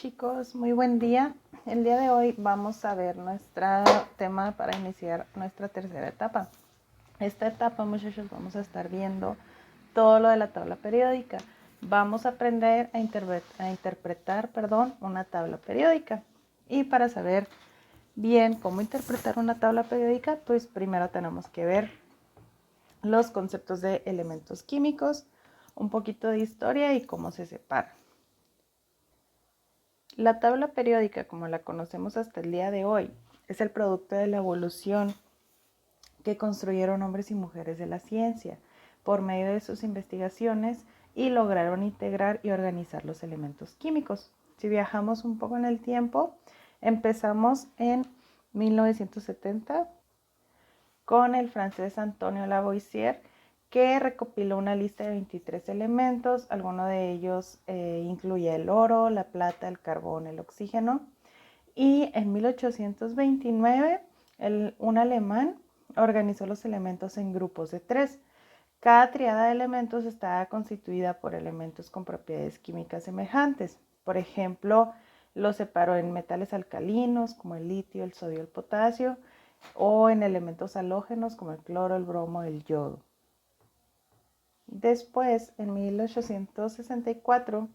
chicos, muy buen día. El día de hoy vamos a ver nuestro tema para iniciar nuestra tercera etapa. Esta etapa, muchachos, vamos a estar viendo todo lo de la tabla periódica. Vamos a aprender a interpretar una tabla periódica. Y para saber bien cómo interpretar una tabla periódica, pues primero tenemos que ver los conceptos de elementos químicos, un poquito de historia y cómo se separan. La tabla periódica, como la conocemos hasta el día de hoy, es el producto de la evolución que construyeron hombres y mujeres de la ciencia por medio de sus investigaciones y lograron integrar y organizar los elementos químicos. Si viajamos un poco en el tiempo, empezamos en 1970 con el francés Antonio Lavoisier, que recopiló una lista de 23 elementos. Algunos de ellos incluye el oro, la plata, el carbón, el oxígeno. Y en 1829, un alemán organizó los elementos en grupos de 3. Cada triada de elementos estaba constituida por elementos con propiedades químicas semejantes. Por ejemplo, los separó en metales alcalinos como el litio, el sodio, el potasio, o en elementos halógenos como el cloro, el bromo, el yodo. Después, en 1864,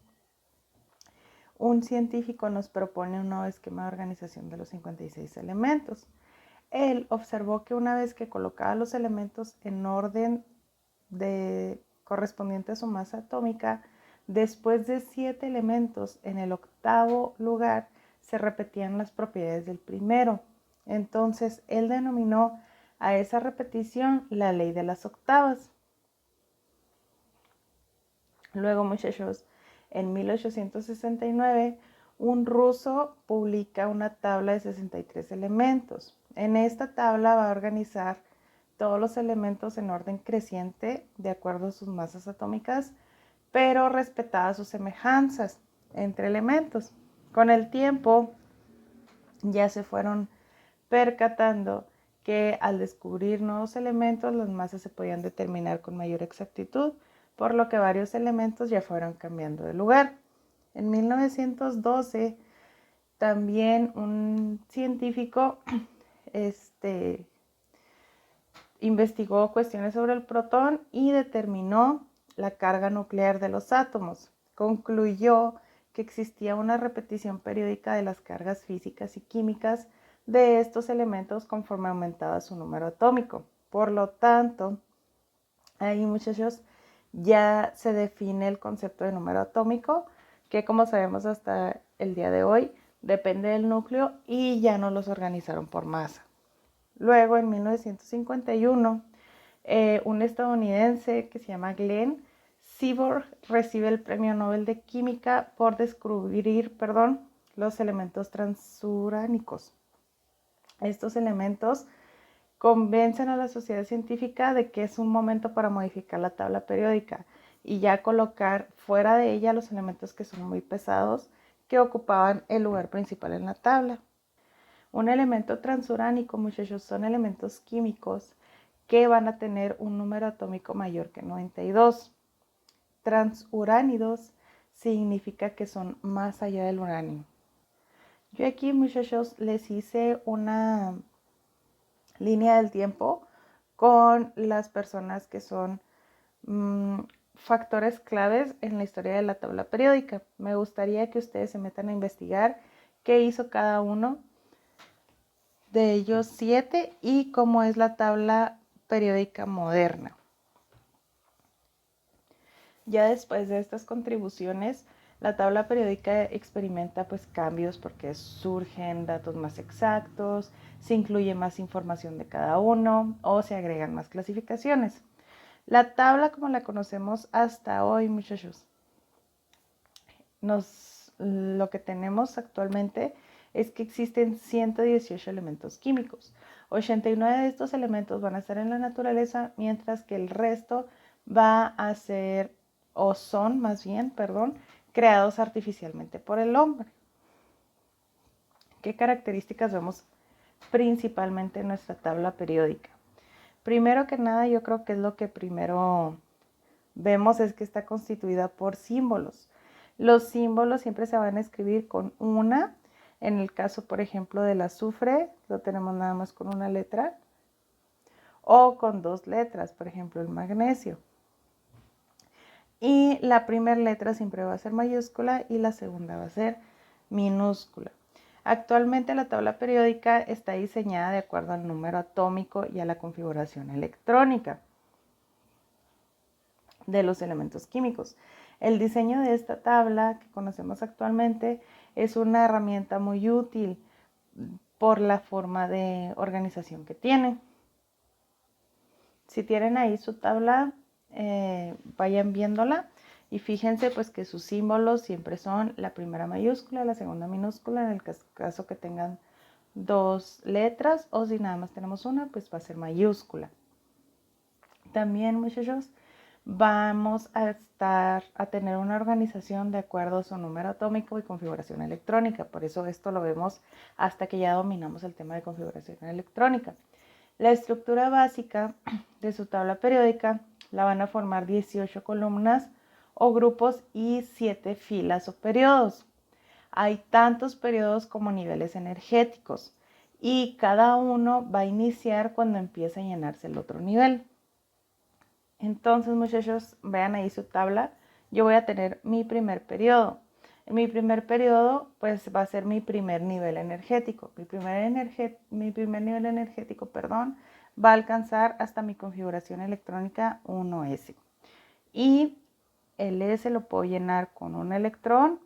un científico nos propone un nuevo esquema de organización de los 56 elementos. Él observó que una vez que colocaba los elementos en orden correspondiente a su masa atómica, después de 7 elementos, en el octavo lugar se repetían las propiedades del primero. Entonces, él denominó a esa repetición la ley de las octavas. Luego, muchachos, en 1869, un ruso publica una tabla de 63 elementos. En esta tabla va a organizar todos los elementos en orden creciente de acuerdo a sus masas atómicas, pero respetadas sus semejanzas entre elementos. Con el tiempo ya se fueron percatando que al descubrir nuevos elementos las masas se podían determinar con mayor exactitud, por lo que varios elementos ya fueron cambiando de lugar. En 1912 también un científico investigó cuestiones sobre el protón y determinó la carga nuclear de los átomos. Concluyó que existía una repetición periódica de las cargas físicas y químicas de estos elementos conforme aumentaba su número atómico. Por lo tanto, ahí, muchachos, ya se define el concepto de número atómico, que como sabemos hasta el día de hoy, depende del núcleo y ya no los organizaron por masa. Luego, en 1951, un estadounidense que se llama Glenn Seaborg recibe el Premio Nobel de Química por descubrir los elementos transuránicos. Estos elementos convencen a la sociedad científica de que es un momento para modificar la tabla periódica y ya colocar fuera de ella los elementos que son muy pesados, que ocupaban el lugar principal en la tabla. Un elemento transuránico, muchachos, son elementos químicos que van a tener un número atómico mayor que 92. Transuránidos significa que son más allá del uranio. Yo aquí, muchachos, les hice una línea del tiempo con las personas que son factores claves en la historia de la tabla periódica. Me gustaría que ustedes se metan a investigar qué hizo cada uno de ellos 7 y cómo es la tabla periódica moderna. Ya después de estas contribuciones, la tabla periódica experimenta cambios porque surgen datos más exactos, se incluye más información de cada uno o se agregan más clasificaciones. La tabla como la conocemos hasta hoy, muchachos, lo que tenemos actualmente es que existen 118 elementos químicos. 89 de estos elementos van a estar en la naturaleza, mientras que el resto va a ser, o son más bien, creados artificialmente por el hombre. ¿Qué características vemos principalmente en nuestra tabla periódica? Primero que nada, yo creo que es lo que primero vemos es que está constituida por símbolos. Los símbolos siempre se van a escribir con una. En el caso, por ejemplo, del azufre, lo tenemos nada más con una letra. O con 2 letras, por ejemplo, el magnesio. Y la primera letra siempre va a ser mayúscula y la segunda va a ser minúscula. Actualmente la tabla periódica está diseñada de acuerdo al número atómico y a la configuración electrónica de los elementos químicos. El diseño de esta tabla que conocemos actualmente es una herramienta muy útil por la forma de organización que tiene. Si tienen ahí su tabla, vayan viéndola y fíjense pues que sus símbolos siempre son la primera mayúscula, la segunda minúscula, en el caso que tengan 2 letras, o si nada más tenemos una, pues va a ser mayúscula. También, muchachos, vamos a tener una organización de acuerdo a su número atómico y configuración electrónica. Por eso esto lo vemos hasta que ya dominamos el tema de configuración electrónica. La estructura básica de su tabla periódica la van a formar 18 columnas o grupos y 7 filas o periodos. Hay tantos periodos como niveles energéticos y cada uno va a iniciar cuando empieza a llenarse el otro nivel. Entonces, muchachos, vean ahí su tabla. Yo voy a tener mi primer periodo. Mi primer periodo, pues, va a ser mi primer nivel energético. Mi primer nivel energético, va a alcanzar hasta mi configuración electrónica 1S. Y el S lo puedo llenar con un electrón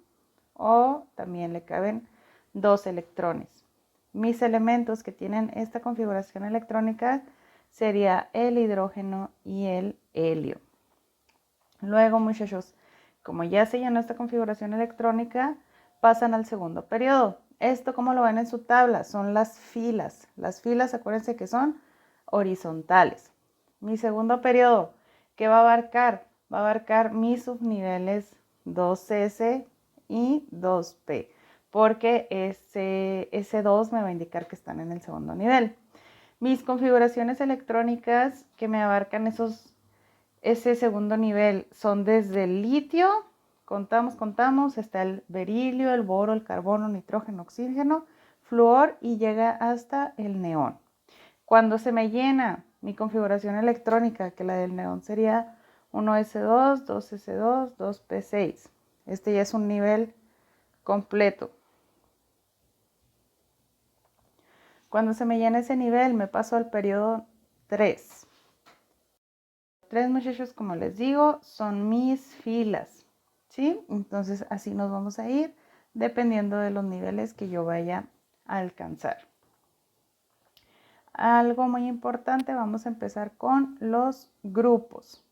o también le caben 2 electrones. Mis elementos que tienen esta configuración electrónica sería el hidrógeno y el helio. Luego, muchachos, como ya se llenó esta configuración electrónica, pasan al segundo periodo. Esto, como lo ven en su tabla, son las filas. Las filas, acuérdense que son horizontales. Mi segundo periodo, ¿qué va a abarcar? Va a abarcar mis subniveles 2S y 2P, porque ese 2 me va a indicar que están en el segundo nivel. Mis configuraciones electrónicas que me abarcan ese segundo nivel son desde el litio, contamos, está el berilio, el boro, el carbono, nitrógeno, oxígeno, flúor y llega hasta el neón. Cuando se me llena mi configuración electrónica, que la del neón sería 1S2, 2S2, 2P6. Este ya es un nivel completo. Cuando se me llena ese nivel, me paso al periodo 3. 3, muchachos, como les digo, son mis filas, ¿sí? Entonces, así nos vamos a ir dependiendo de los niveles que yo vaya a alcanzar. Algo muy importante, vamos a empezar con los grupos.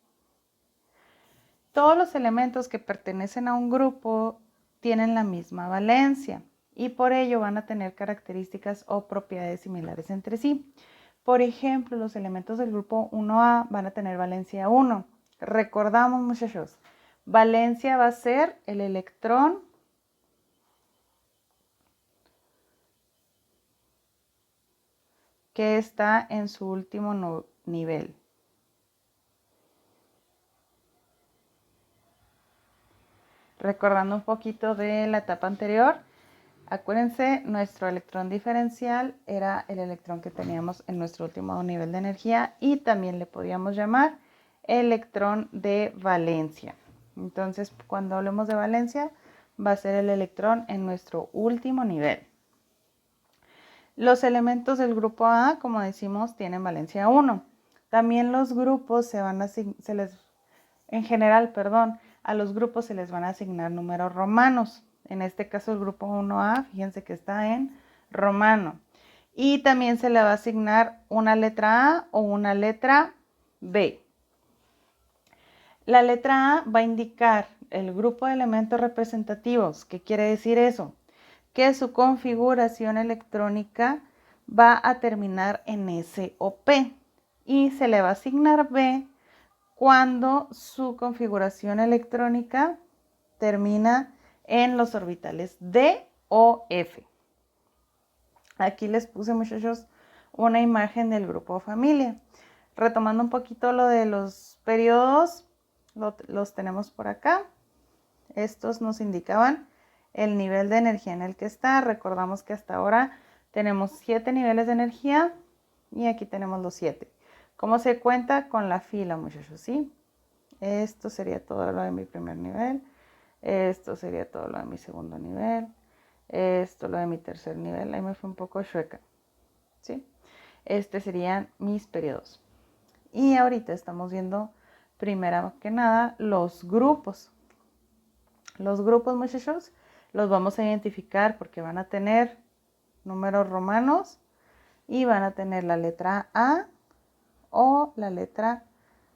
Todos los elementos que pertenecen a un grupo tienen la misma valencia y por ello van a tener características o propiedades similares entre sí. Por ejemplo, los elementos del grupo 1A van a tener valencia 1. Recordamos, muchachos, valencia va a ser el electrón que está en su último nivel. Recordando un poquito de la etapa anterior, acuérdense, nuestro electrón diferencial era el electrón que teníamos en nuestro último nivel de energía y también le podíamos llamar electrón de valencia. Entonces, cuando hablemos de valencia, va a ser el electrón en nuestro último nivel. Los elementos del grupo A, como decimos, tienen valencia 1. También los grupos a los grupos se les van a asignar números romanos. En este caso el grupo 1A, fíjense que está en romano. Y también se le va a asignar una letra A o una letra B. La letra A va a indicar el grupo de elementos representativos. ¿Qué quiere decir eso? Que su configuración electrónica va a terminar en S o P. Y se le va a asignar B cuando su configuración electrónica termina en los orbitales D o F. Aquí les puse, muchachos, una imagen del grupo familia. Retomando un poquito lo de los periodos, los tenemos por acá. Estos nos indicaban el nivel de energía en el que está. Recordamos que hasta ahora tenemos 7 niveles de energía y aquí tenemos los 7. ¿Cómo se cuenta? Con la fila, muchachos, ¿sí? Esto sería todo lo de mi primer nivel. Esto sería todo lo de mi segundo nivel. Esto lo de mi tercer nivel. Ahí me fue un poco chueca, ¿sí? Este serían mis periodos. Y ahorita estamos viendo, primero que nada, los grupos. Los grupos, muchachos, los vamos a identificar porque van a tener números romanos y van a tener la letra A o la letra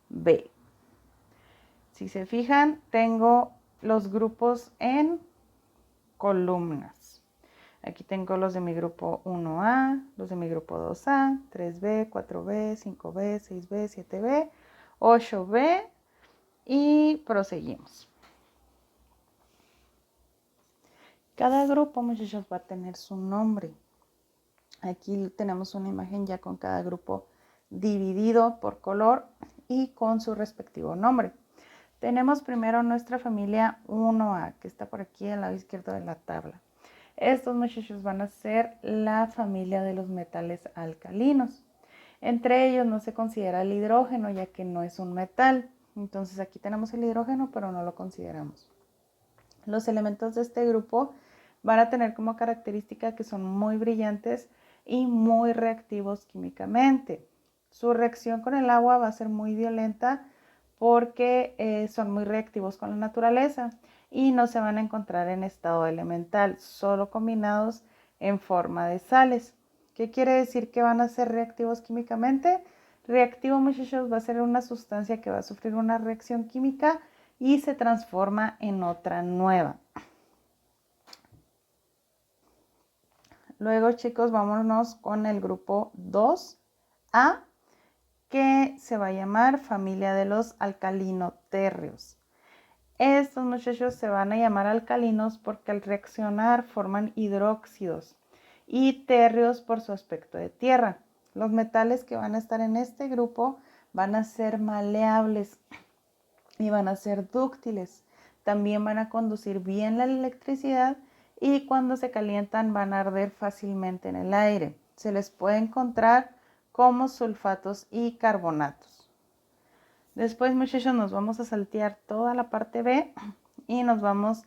B. Si se fijan, tengo los grupos en columnas. Aquí tengo los de mi grupo 1A, los de mi grupo 2A, 3B, 4B, 5B, 6B, 7B, 8B y proseguimos. Cada grupo, muchachos, va a tener su nombre. Aquí tenemos una imagen ya con cada grupo dividido por color y con su respectivo nombre. Tenemos primero nuestra familia 1A, que está por aquí al lado izquierdo de la tabla. Estos, muchachos, van a ser la familia de los metales alcalinos. Entre ellos no se considera el hidrógeno, ya que no es un metal. Entonces aquí tenemos el hidrógeno, pero no lo consideramos. Los elementos de este grupo van a tener como característica que son muy brillantes y muy reactivos químicamente. Su reacción con el agua va a ser muy violenta porque son muy reactivos con la naturaleza y no se van a encontrar en estado elemental, solo combinados en forma de sales. ¿Qué quiere decir que van a ser reactivos químicamente? Reactivo, muchachos, va a ser una sustancia que va a sufrir una reacción química y se transforma en otra nueva. Luego, chicos, vámonos con el grupo 2A, que se va a llamar familia de los alcalinotérreos. Estos, muchachos, se van a llamar alcalinos porque al reaccionar forman hidróxidos y térreos por su aspecto de tierra. Los metales que van a estar en este grupo van a ser maleables y van a ser dúctiles. También van a conducir bien la electricidad y cuando se calientan van a arder fácilmente en el aire. Se les puede encontrar como sulfatos y carbonatos. Después, muchachos, nos vamos a saltear toda la parte B y nos vamos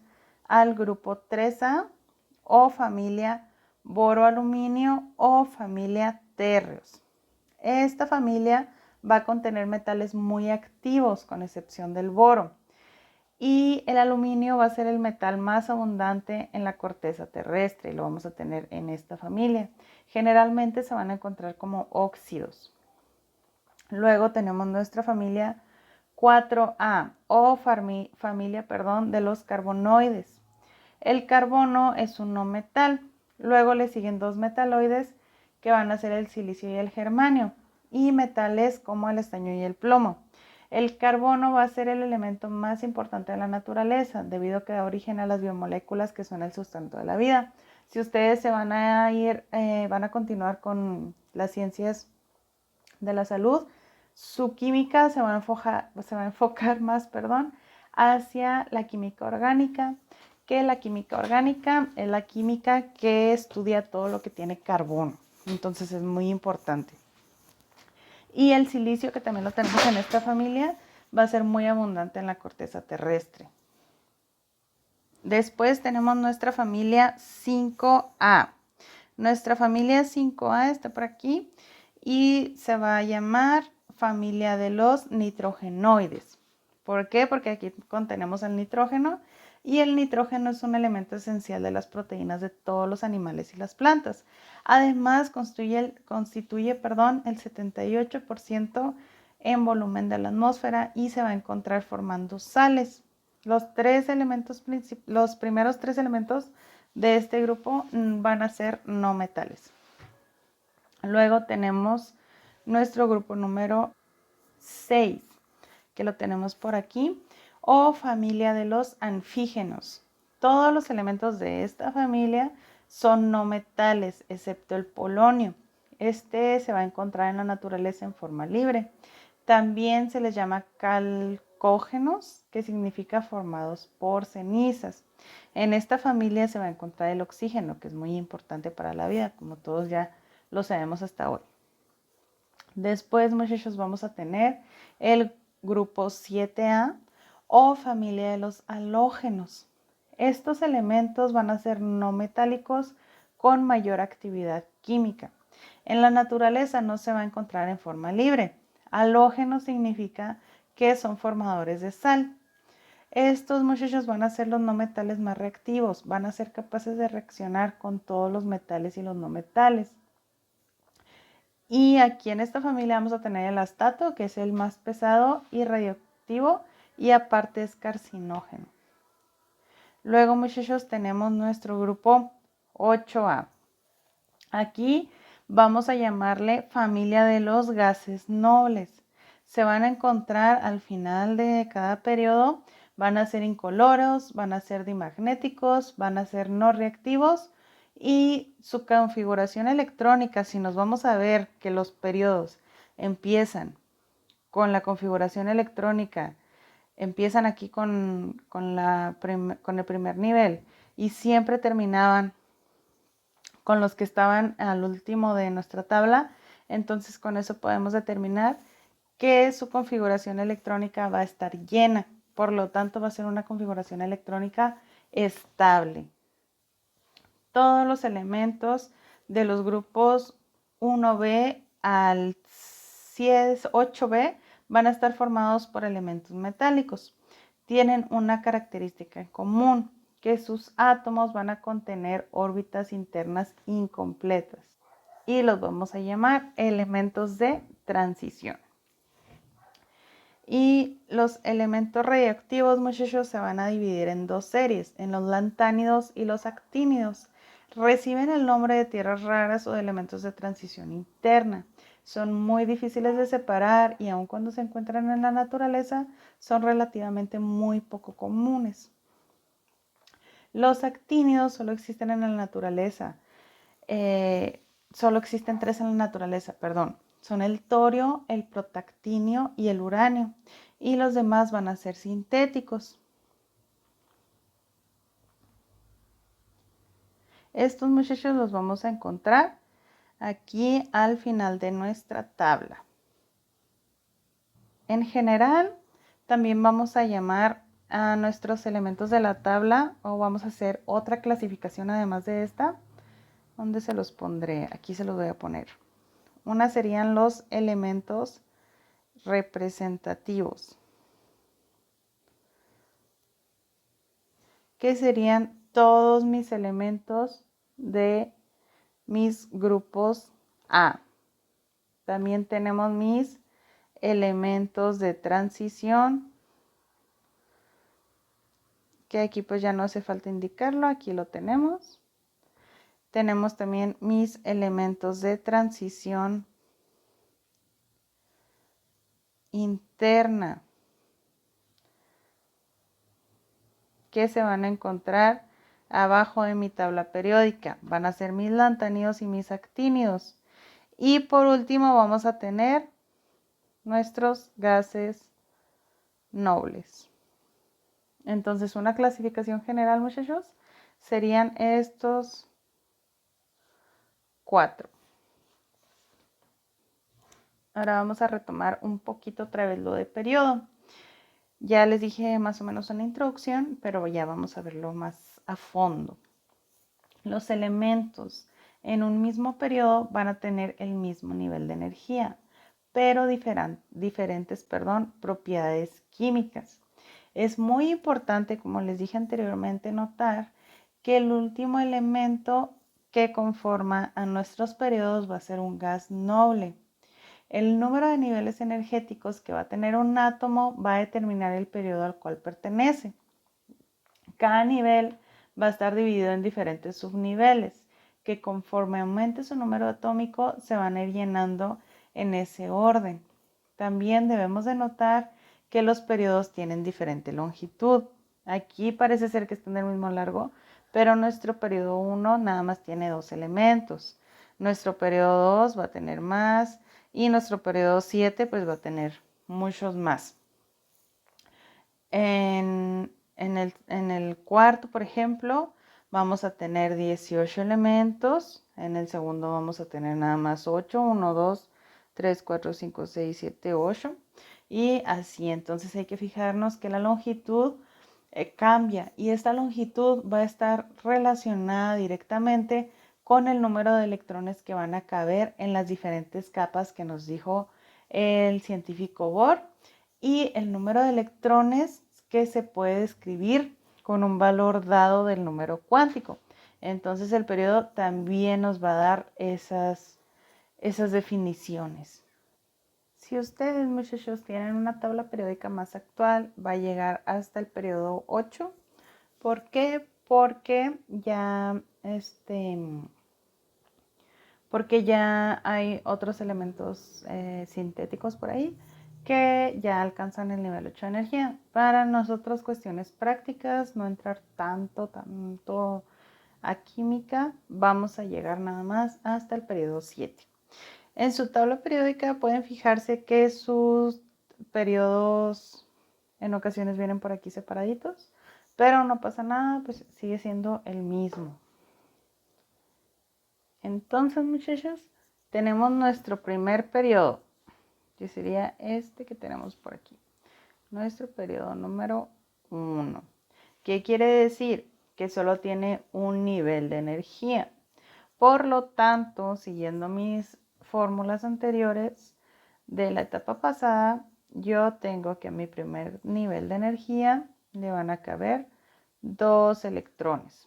al grupo 3A o familia boro-aluminio o familia térreos. Esta familia va a contener metales muy activos, con excepción del boro. Y el aluminio va a ser el metal más abundante en la corteza terrestre y lo vamos a tener en esta familia. Generalmente se van a encontrar como óxidos. Luego tenemos nuestra familia 4A o familia de los carbonoides. El carbono es un no metal. Luego le siguen dos metaloides que van a ser el silicio y el germanio, y metales como el estaño y el plomo. El carbono va a ser el elemento más importante de la naturaleza debido a que da origen a las biomoléculas que son el sustento de la vida. Si ustedes se van a van a continuar con las ciencias de la salud, su química se va a enfocar más, hacia la química orgánica, que la química orgánica es la química que estudia todo lo que tiene carbono. Entonces es muy importante. Y el silicio, que también lo tenemos en esta familia, va a ser muy abundante en la corteza terrestre. Después tenemos nuestra familia 5A. Nuestra familia 5A está por aquí y se va a llamar familia de los nitrogenoides. ¿Por qué? Porque aquí contenemos el nitrógeno y el nitrógeno es un elemento esencial de las proteínas de todos los animales y las plantas. Además, constituye el 78% en volumen de la atmósfera y se va a encontrar formando sales. Los primeros tres elementos de este grupo van a ser no metales. Luego tenemos nuestro grupo número 6, que lo tenemos por aquí, o familia de los anfígenos. Todos los elementos de esta familia son no metales, excepto el polonio. Este se va a encontrar en la naturaleza en forma libre. También se les llama alcógenos, que significa formados por cenizas. En esta familia se va a encontrar el oxígeno, que es muy importante para la vida, como todos ya lo sabemos hasta hoy. Después, muchachos, vamos a tener el grupo 7A o familia de los halógenos. Estos elementos van a ser no metálicos con mayor actividad química. En la naturaleza no se va a encontrar en forma libre. Halógeno significa que son formadores de sal. Estos, muchachos, van a ser los no metales más reactivos. Van a ser capaces de reaccionar con todos los metales y los no metales. Y aquí en esta familia vamos a tener el astato, que es el más pesado y radioactivo, y aparte es carcinógeno. Luego, muchachos, tenemos nuestro grupo 8A. Aquí vamos a llamarle familia de los gases nobles. Se van a encontrar al final de cada periodo, van a ser incoloros, van a ser dimagnéticos, van a ser no reactivos y su configuración electrónica, si nos vamos a ver que los periodos empiezan con la configuración electrónica, empiezan aquí con el primer nivel y siempre terminaban con los que estaban al último de nuestra tabla. Entonces con eso podemos determinar que su configuración electrónica va a estar llena. Por lo tanto va a ser una configuración electrónica estable. Todos los elementos de los grupos 1B al 8B van a estar formados por elementos metálicos. Tienen una característica en común, que sus átomos van a contener órbitas internas incompletas y los vamos a llamar elementos de transición. Y los elementos radioactivos, muchachos, se van a dividir en dos series, en los lantánidos y los actínidos. Reciben el nombre de tierras raras o de elementos de transición interna. Son muy difíciles de separar y aun cuando se encuentran en la naturaleza, son relativamente muy poco comunes. Los actínidos solo existen en la naturaleza. Solo existen 3 en la naturaleza, perdón. Son el torio, el protactinio y el uranio. Y los demás van a ser sintéticos. Estos, muchachos, los vamos a encontrar aquí al final de nuestra tabla. En general, también vamos a llamar a nuestros elementos de la tabla o vamos a hacer otra clasificación además de esta. ¿Dónde se los pondré? Aquí se los voy a poner. Una serían los elementos representativos, que serían todos mis elementos de mis grupos A. También tenemos mis elementos de transición, que aquí pues ya no hace falta indicarlo, aquí lo tenemos. Tenemos también mis elementos de transición interna, que se van a encontrar abajo de mi tabla periódica. Van a ser mis lantánidos y mis actínidos. Y por último vamos a tener nuestros gases nobles. Entonces una clasificación general, muchachos, serían estos 4. Ahora vamos a retomar un poquito otra vez lo de periodo. Ya les dije más o menos en la introducción, pero ya vamos a verlo más a fondo. Los elementos en un mismo periodo van a tener el mismo nivel de energía, pero diferentes propiedades químicas. Es muy importante, como les dije anteriormente, notar que el último elemento que conforma a nuestros periodos va a ser un gas noble. El número de niveles energéticos que va a tener un átomo va a determinar el periodo al cual pertenece. Cada nivel va a estar dividido en diferentes subniveles, que conforme aumente su número atómico se van a ir llenando en ese orden. También debemos de notar que los periodos tienen diferente longitud. Aquí parece ser que están del mismo largo, pero nuestro periodo 1 nada más tiene 2 elementos. Nuestro periodo 2 va a tener más y nuestro periodo 7 pues va a tener muchos más. En el cuarto, por ejemplo, vamos a tener 18 elementos. En el segundo vamos a tener nada más 8. 1, 2, 3, 4, 5, 6, 7, 8. Y así, entonces hay que fijarnos que la longitud cambia y esta longitud va a estar relacionada directamente con el número de electrones que van a caber en las diferentes capas que nos dijo el científico Bohr y el número de electrones que se puede escribir con un valor dado del número cuántico. Entonces el periodo también nos va a dar esas definiciones. Si ustedes, muchachos, tienen una tabla periódica más actual, va a llegar hasta el periodo 8. ¿Por qué? Porque ya hay otros elementos sintéticos por ahí que ya alcanzan el nivel 8 de energía. Para nosotros, cuestiones prácticas, no entrar tanto a química, vamos a llegar nada más hasta el periodo 7. En su tabla periódica pueden fijarse que sus periodos en ocasiones vienen por aquí separaditos, pero no pasa nada, pues sigue siendo el mismo. Entonces, muchachos, tenemos nuestro primer periodo, que sería este que tenemos por aquí. Nuestro periodo número 1. ¿Qué quiere decir? Que solo tiene un nivel de energía. Por lo tanto, siguiendo mis fórmulas anteriores de la etapa pasada, yo tengo que a mi primer nivel de energía le van a caber 2 electrones.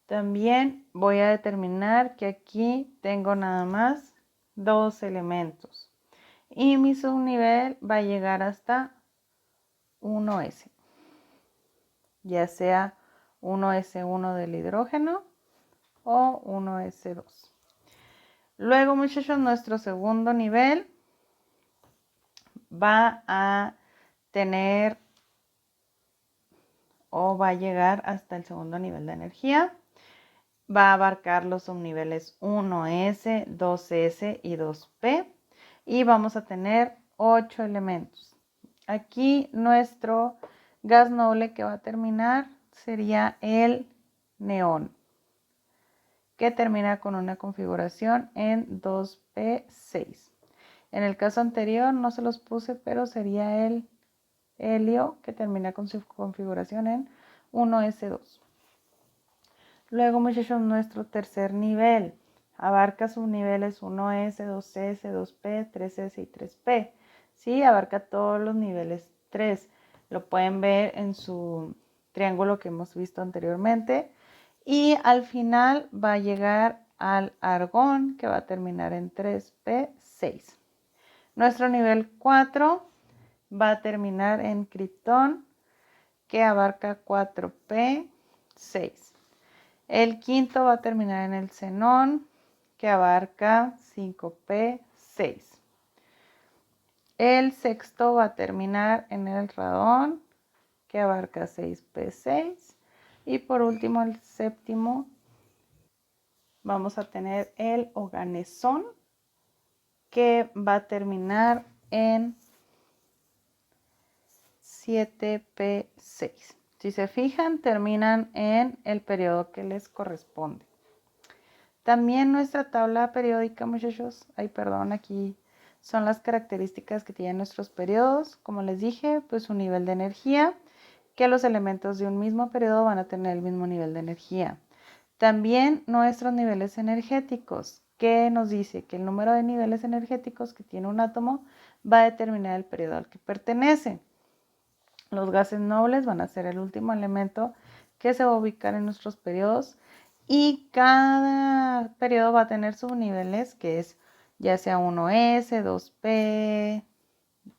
También voy a determinar que aquí tengo nada más 2 elementos y mi subnivel va a llegar hasta 1s, ya sea 1s1 del hidrógeno o 1s2. Luego, muchachos, nuestro segundo nivel va a tener o va a llegar hasta el segundo nivel de energía. Va a abarcar los subniveles 1s, 2s y 2p y vamos a tener 8 elementos. Aquí nuestro gas noble que va a terminar sería el neón, que termina con una configuración en 2p6. En el caso anterior no se los puse, pero sería el helio, que termina con su configuración en 1s2. Luego, muchachos, nuestro tercer nivel abarca subniveles 1s, 2s, 2p, 3s y 3p. Sí, abarca todos los niveles 3. Lo pueden ver en su triángulo que hemos visto anteriormente. Y al final va a llegar al argón, que va a terminar en 3p6. Nuestro nivel 4 va a terminar en criptón, que abarca 4p6. El quinto va a terminar en el xenón, que abarca 5p6. El sexto va a terminar en el radón, que abarca 6p6. Y por último, el séptimo, vamos a tener el oganesón, que va a terminar en 7p6. Si se fijan, terminan en el periodo que les corresponde. También nuestra tabla periódica, muchachos, aquí son las características que tienen nuestros periodos. Como les dije, pues un nivel de energía, que los elementos de un mismo periodo van a tener el mismo nivel de energía. También nuestros niveles energéticos, que nos dice que el número de niveles energéticos que tiene un átomo va a determinar el periodo al que pertenece. Los gases nobles van a ser el último elemento que se va a ubicar en nuestros periodos y cada periodo va a tener subniveles, que es ya sea 1s, 2p,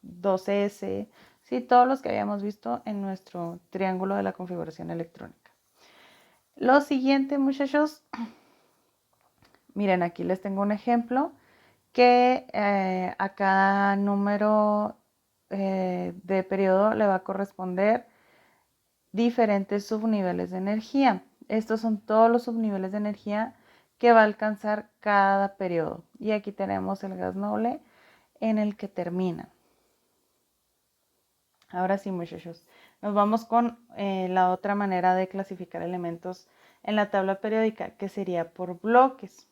2s, sí, todos los que habíamos visto en nuestro triángulo de la configuración electrónica. Lo siguiente, muchachos, miren, aquí les tengo un ejemplo que a cada número de periodo le va a corresponder diferentes subniveles de energía. Estos son todos los subniveles de energía que va a alcanzar cada periodo. Y aquí tenemos el gas noble en el que termina. Ahora sí, muchachos, nos vamos con la otra manera de clasificar elementos en la tabla periódica, que sería por bloques.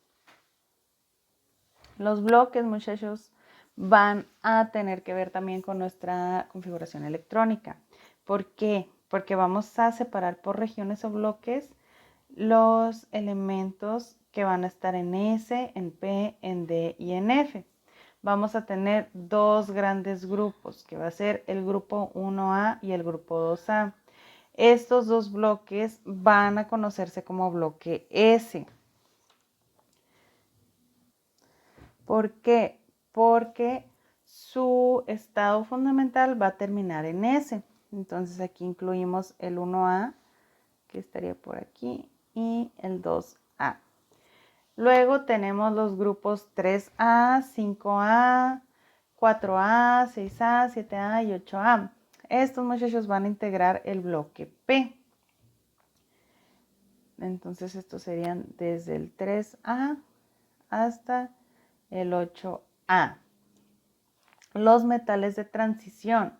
Los bloques, muchachos, van a tener que ver también con nuestra configuración electrónica. ¿Por qué? Porque vamos a separar por regiones o bloques los elementos que van a estar en S, en P, en D y en F. Vamos a tener dos grandes grupos, que va a ser el grupo 1A y el grupo 2A. Estos dos bloques van a conocerse como bloque S. ¿Por qué? Porque su estado fundamental va a terminar en S. Entonces aquí incluimos el 1A, que estaría por aquí, y el 2A. Luego tenemos los grupos 3A, 5A, 4A, 6A, 7A y 8A. Estos, muchachos, van a integrar el bloque P. Entonces estos serían desde el 3A hasta el 8A. Los metales de transición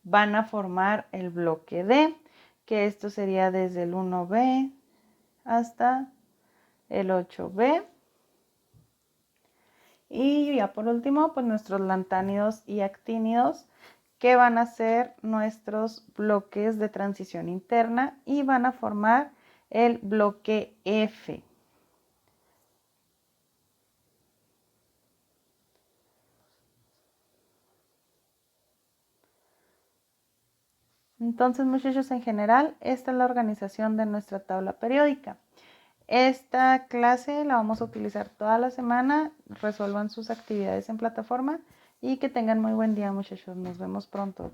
van a formar el bloque D, que esto sería desde el 1B hasta el 8B. Y ya por último, pues nuestros lantánidos y actínidos, que van a ser nuestros bloques de transición interna y van a formar el bloque F. Entonces, muchachos, en general, esta es la organización de nuestra tabla periódica. Esta clase la vamos a utilizar toda la semana. Resuelvan sus actividades en plataforma y que tengan muy buen día, muchachos. Nos vemos pronto.